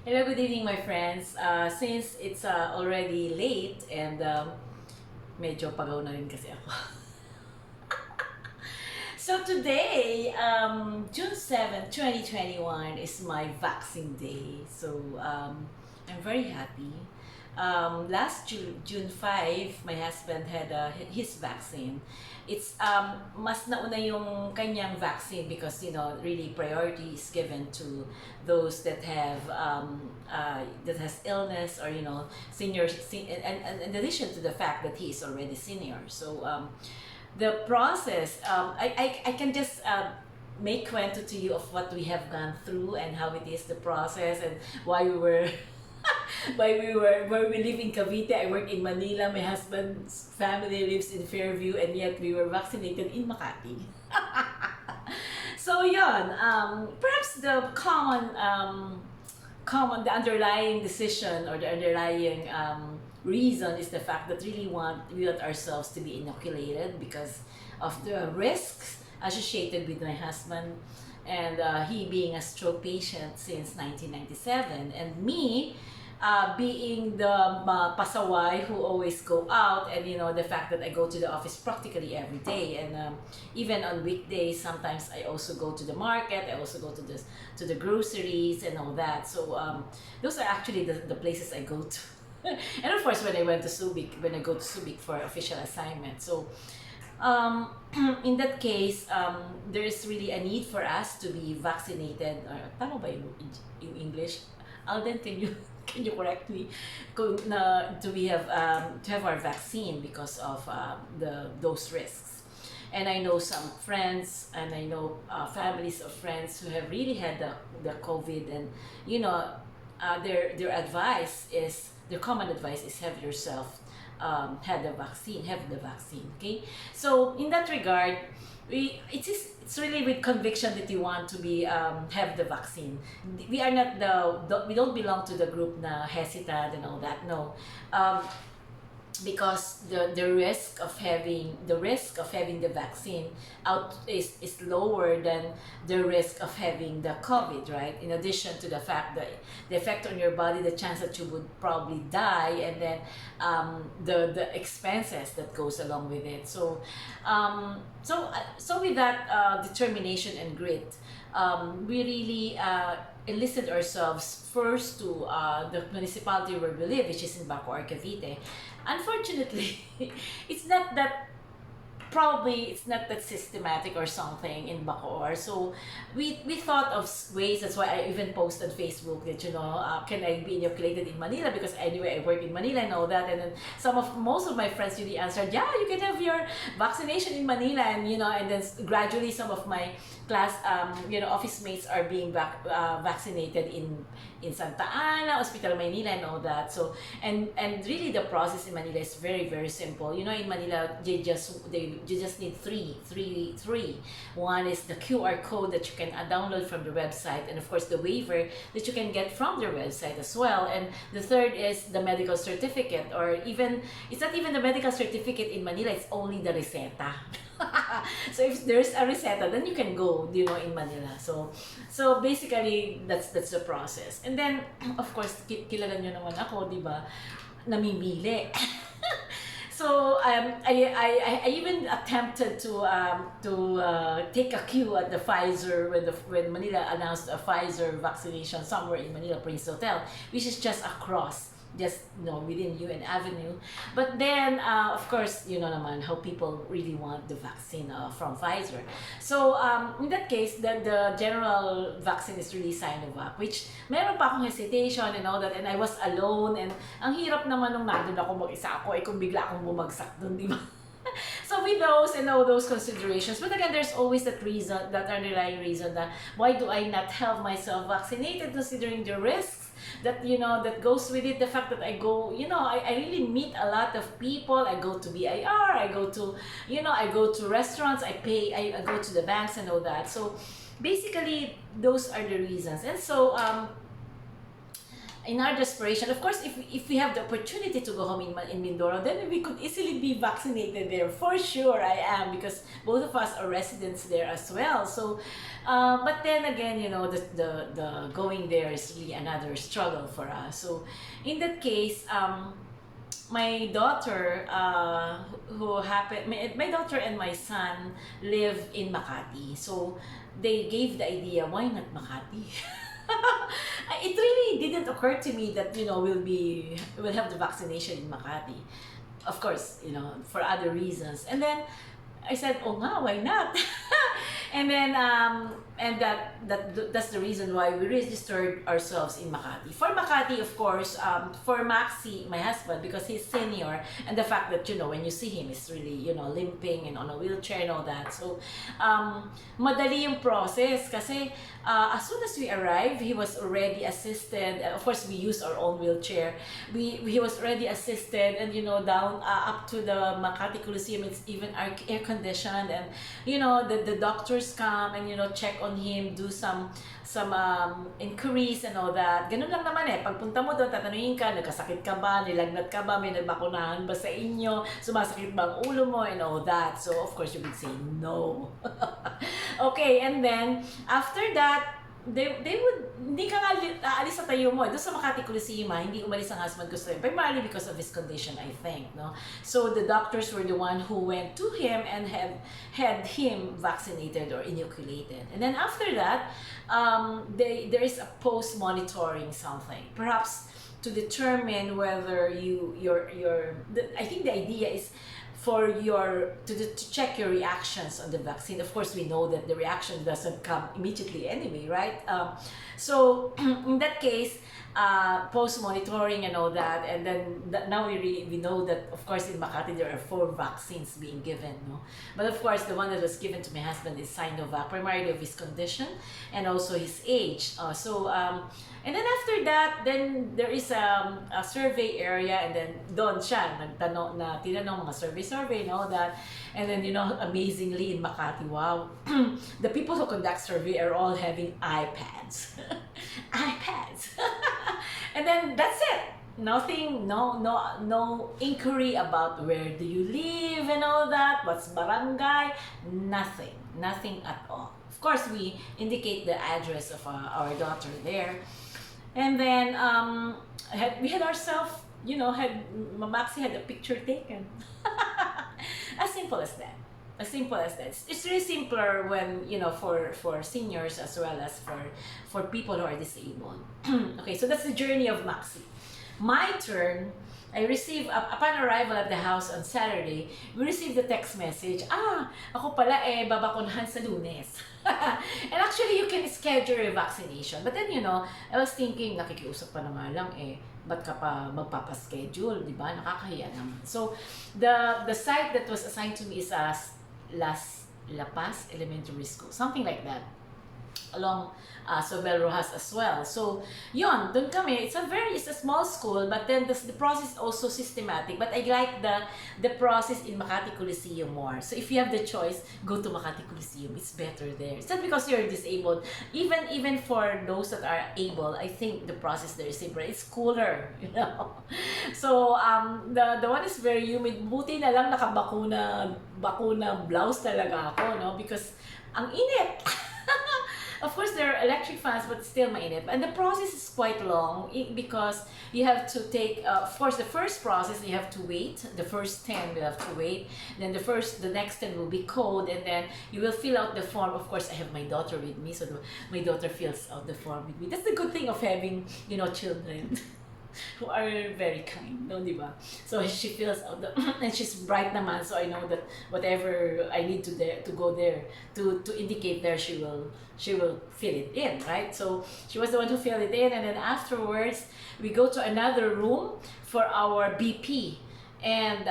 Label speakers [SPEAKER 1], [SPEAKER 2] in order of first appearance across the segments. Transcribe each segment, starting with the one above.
[SPEAKER 1] Hello, good evening, my friends. Since it's already late and medyo pagaw na rin kasi ako. So today, June 7th, 2021 is my vaccine day. So I'm very happy. Last June 5, my husband had his vaccine. It's mas nauna yung kanyang vaccine because really priority is given to those that have that has illness or senior and in addition to the fact that he is already senior. So the process, I can just make kwento to you of what we have gone through and how it is the process and why we were where we live in Cavite. I work in Manila. My husband's family lives in Fairview, and yet we were vaccinated in Makati. So yon, perhaps the the underlying decision or the underlying reason is the fact that we want ourselves to be inoculated because of the risks associated with my husband and he being a stroke patient since 1997 and me being the pasaway who always go out and the fact that I go to the office practically every day and even on weekdays sometimes I also go to the market. I also go to the groceries and all that. So those are actually the places I go to. And of course when I go to Subic for official assignment. So um, in that case, there is really a need for us to be vaccinated. Tama ba yung English? Alden, can you can you correct me? Do we have to have our vaccine because of those risks? And I know some friends, and I know families of friends who have really had the COVID, and their advice is their common advice is have yourself have the vaccine. Okay, so in that regard, it's really with conviction that you want to be have the vaccine. We are not we don't belong to the group na hesitant and all that. No, because the risk of having the vaccine out is lower than the risk of having the COVID, right? In addition to the fact that the effect on your body, the chance that you would probably die, and then the expenses that goes along with it. So so with that determination and grit, we really enlisted ourselves first to the municipality where we live, which is in Bacoor, Cavite. Unfortunately, it's not that it's not that systematic or something in Bacoor. So we thought of ways. That's why I even posted on Facebook that can I be inoculated in Manila, because anyway I work in Manila and all that. And then most of my friends really answered, yeah, you can have your vaccination in Manila, and and then gradually some of my class office mates are being vaccinated in Santa Ana, Hospital Manila, and all that. So and really the process in Manila is very very simple. In Manila you just need three. One is the QR code that you can download from the website, and of course the waiver that you can get from their website as well. And the third is the medical certificate, or even it's not even the medical certificate in Manila. It's only the reseta. So if there's a reseta, then you can go, in Manila. So basically that's the process. And then of course kilala nyo naman ako, di ba? Namimili. So I even attempted to take a queue at the Pfizer when Manila announced a Pfizer vaccination somewhere in Manila Prince Hotel, which is just across, just within UN Avenue. But then of course naman how people really want the vaccine from Pfizer. So in that case the general vaccine is really Sinovac, which meron pa akong hesitation and all that, and I was alone, and ang hirap naman nung nandun ako mag-isa ako, kung bigla akong bumagsak dun, di ba? So with those and all those considerations, but again, there's always that underlying reason that why do I not have myself vaccinated, considering the risks that that goes with it. The fact that I go, I really meet a lot of people. I go to BIR, I go to I go to restaurants, I go to the banks and all that. So basically those are the reasons. And so in our desperation, of course, if we have the opportunity to go home in Mindoro, then we could easily be vaccinated there. For sure, I am, because both of us are residents there as well. So, but then again, the going there is really another struggle for us. So, in that case, my daughter, who happened, my daughter and my son live in Makati. So, they gave the idea, why not Makati? It really didn't occur to me that we'll have the vaccination in Makati. Of course, for other reasons. And then I said, oh nga, why not? And then and that's the reason why we registered ourselves in Makati. For Makati, of course, for Maxi, my husband, because he's senior, and the fact that when you see him, he's really limping and on a wheelchair and all that. So madali yung process kasi as soon as we arrived, he was already assisted. Of course, we use our own wheelchair. He was already assisted, and down up to the Makati Coliseum, it's even air conditioned, and the doctors come and check on him, do some inquiries and all that. Ganun lang naman eh. Pagpunta mo doon, tatanungin ka, nagkasakit ka ba, nilagnat ka ba, may nagbakunahan ba sa inyo, sumasakit ba ang ulo mo, and all that. So, of course, you would say no. Okay, and then, after that, they would, hindi ka nga aalis sa tayo mo. Doon sa Makati Coliseum, hindi umalis ang husband ko sa tayo. Primarily because of his condition, I think. No? So the doctors were the one who went to him and had him vaccinated or inoculated. And then after that, there is a post-monitoring something. Perhaps to determine whether I think the idea is for to check your reactions on the vaccine. Of course, we know that the reaction doesn't come immediately anyway, right? So in that case, post-monitoring and all that, and then now we know that, of course, in Makati there are 4 vaccines being given, no? But of course, the one that was given to my husband is Sinovac, primarily of his condition and also his age. And then after that, then there is a survey area, and then doon siya tinanong mga survey and all that. And then amazingly in Makati, wow, the people who conduct survey are all having iPads. iPads. And then that's it. Nothing, no inquiry about where do you live and all that, what's barangay, nothing at all. Of course, we indicate the address of our daughter there. And then we had ourselves, Maxi had a picture taken. As simple as that. As simple as that. It's really simpler when, for seniors as well as for people who are disabled. Okay, so that's the journey of Maxi. My turn, I received, upon arrival at the house on Saturday, we received the text message, ako pala babakunahan sa Lunes. And actually, you can schedule your vaccination. But then, I was thinking, nakikiusap pa naman lang ba't ka pa magpapaschedule, di ba? Nakakahiya naman. So, the site that was assigned to me is La Paz Elementary School, something like that, along Sobel Rojas as well. So, yun, dun kami. It's a small school, but then the process is also systematic. But I like the process in Makati Coliseum more. So, if you have the choice, go to Makati Coliseum. It's better there. It's not because you're disabled. Even for those that are able, I think the process there is simpler. It's cooler, So, the one is very humid. Buti na lang bakuna blouse talaga ako, no? Because ang init. Of course, there are electric fans, but still mainit. And the process is quite long because you have to take, of course, the first process you have to wait. The first 10 will have to wait. Then the next 10 will be code, and then you will fill out the form. Of course, I have my daughter with me, so my daughter fills out the form with me. That's the good thing of having, children. Who are very kind, no, di ba? So she fills out and she's bright naman, so I know that whatever I need to go there to indicate there, she will fill it in, right? So she was the one who filled it in, and then afterwards we go to another room for our BP. And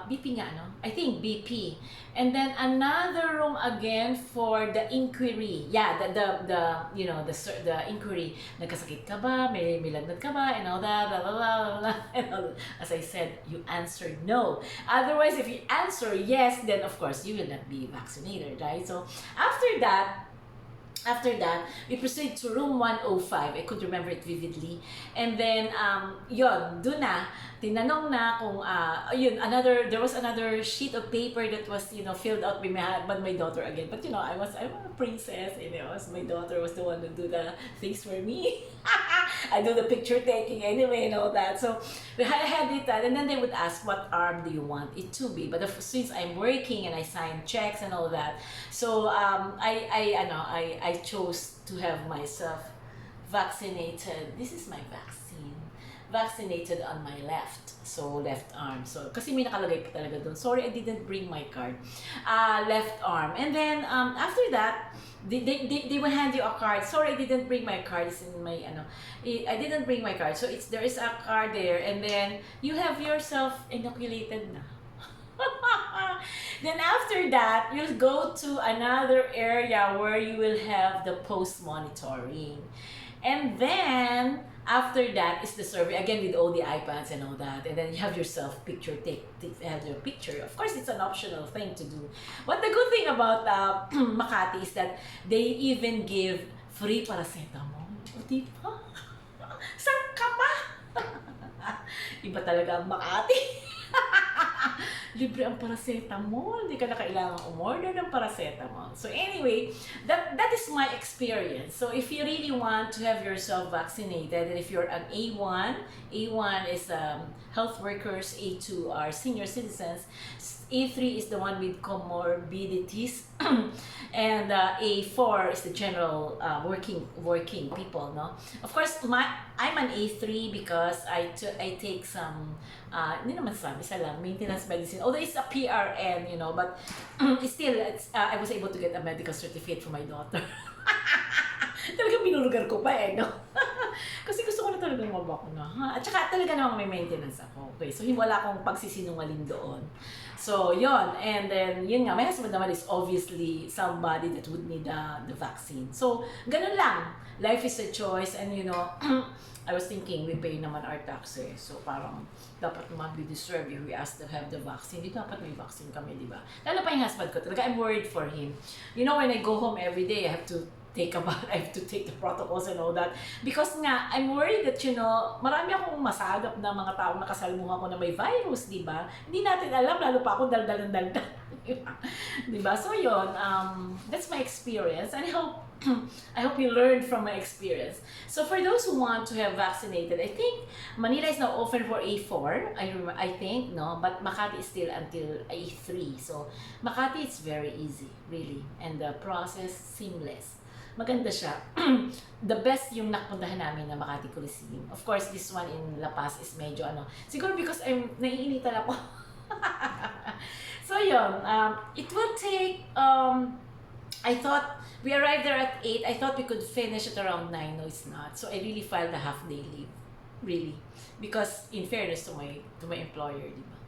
[SPEAKER 1] BP nga, no? I think BP. And then another room again for the inquiry. Yeah, the inquiry. Nagkasakit ka ba? May lagnat ka ba? And all that, blah, blah, blah, blah. And all, as I said, you answered no. Otherwise, if you answer yes, then of course you will not be vaccinated, right? So after that, After that, we proceeded to room 105. I could remember it vividly. And then, yun, doon na, tinanong na kung, there was another sheet of paper that was, filled out by my daughter again. But, I'm a princess, and my daughter was the one to do the things for me. I do the picture taking anyway and all that. So, I had it, and then they would ask, what arm do you want it to be? But since I'm working and I sign checks and all that, so, I chose to have myself vaccinated. This is my vaccine. Vaccinated on my left. So, left arm. So, kasi may nakalagay pa talaga doon. Sorry, I didn't bring my card. Left arm. And then, after that, they will hand you a card. Sorry, I didn't bring my card. It's in my, I didn't bring my card. So, there is a card there. And then, you have yourself inoculated na. Then after that, you'll go to another area where you will have the post-monitoring. And then, after that is the survey, again with all the iPads and all that. And then you have yourself have your picture. Of course, it's an optional thing to do. But the good thing about Makati is that they even give free paracetamol. O diba? Saan ka pa? Iba talaga ang Makati. Libre ang paracetamol. Hindi ka na kailangan umorder ng paracetamol. So anyway, that is my experience. So if you really want to have yourself vaccinated, and if you're an A1 is health workers, A2 are senior citizens, A3 is the one with comorbidities, and A4 is the general working people. No, of course, I'm an A3 because I take some hindi naman isa lang maintenance medicine. Although it's a PRN, but I was able to get a medical certificate for my daughter. Talagang binulugar ko pa no? Kasi gusto ko na talagang mabakuna. At saka talaga namang may maintenance ako. Okay, so wala akong pagsisinungaling doon. So, yon. And then, yun nga, my husband naman is obviously somebody that would need the vaccine. So, ganun lang. Life is a choice and I was thinking, we pay naman our taxes. So, parang dapat naman we deserve if we ask to have the vaccine. Di dapat may vaccine kami, di ba? Lalo pa yung husband ko. Talaga, I'm worried for him. When I go home every day, I have to take the protocols and all that. Because nga, I'm worried that, marami akong masagap na mga taong nakasalmuhan ko na may virus, di ba? Hindi natin alam, lalo pa ako daldal. Di ba? So, yun, that's my experience. And I hope you learned from my experience. So, for those who want to have vaccinated, I think Manila is now open for A4, I think, no? But Makati is still until A3. So, Makati, it's very easy, really. And the process, seamless. Maganda siya. The best yung napuntahan namin na Makati Coliseum. Of course, this one in La Paz is medyo siguro because naiinitan ako. So yun, it will take, I thought, we arrived there at 8. I thought we could finish at around 9. No, it's not. So I really filed a half-day leave. Really. Because in fairness to my employer, di ba?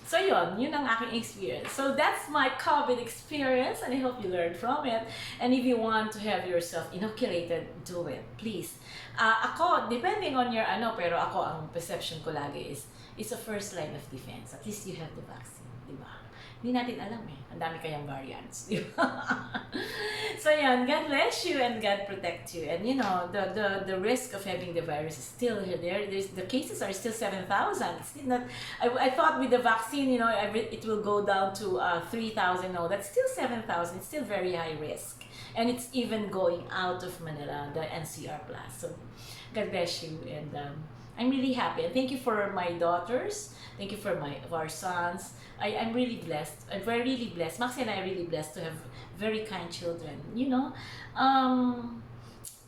[SPEAKER 1] So yun ang aking experience. So that's my COVID experience and I hope you learned from it. And if you want to have yourself inoculated, do it. Please. Ako, depending on your pero ako ang perception ko lagi is it's a first line of defense. At least you have the vaccine, di ba? Hindi natin alam Ang dami kayang variants, di ba? So yan, God bless you and God protect you. And the risk of having the virus is still there. The cases are still 7,000. It's still not. I thought with the vaccine, it will go down to 3,000. No, that's still 7,000. It's still very high risk, and it's even going out of Manila, the NCR plus. So, God bless you, and I'm really happy. And thank you for my daughters. Thank you for our sons. I'm really blessed. I'm really blessed. Maxie and I are really blessed to have very kind children.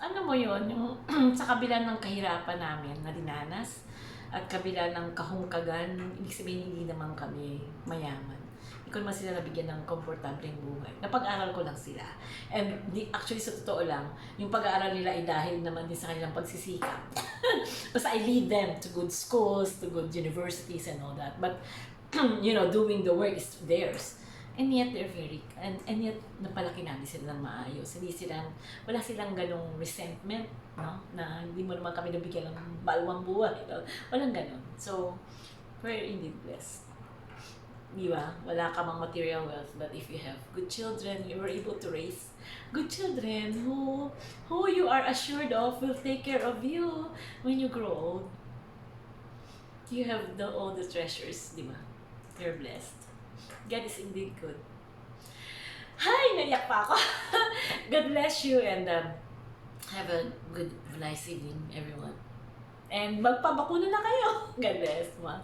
[SPEAKER 1] Ano mo yun? Yung sa kabila ng kahirapan namin na dinanas at kabila ng kahungkagan, ibig sabihin hindi naman kami mayaman. Hindi ko naman sila nabigyan ng komportableng buhay. Napag-aral ko lang sila. And actually, sa totoo lang, yung pag-aaral nila ay dahil naman din sa kanilang pagsisikap. Basta I lead them to good schools, to good universities and all that. But, doing the work is theirs. And yet, they're and yet, napalaki namin sila ng maayos. Wala silang ganong resentment, no? Na hindi mo naman kami nabigyan ng balwang buhay. Walang ganon. So, we're indeed blessed. Di ba? Wala ka mang material wealth, but if you have good children, you were able to raise good children who you are assured of will take care of you when you grow old. You have all the treasures, di ba? You're blessed. God is indeed good. Hi! Naiyak pa ako. God bless you and have a nice evening, everyone. And magpabakuna na kayo. God bless. Ma.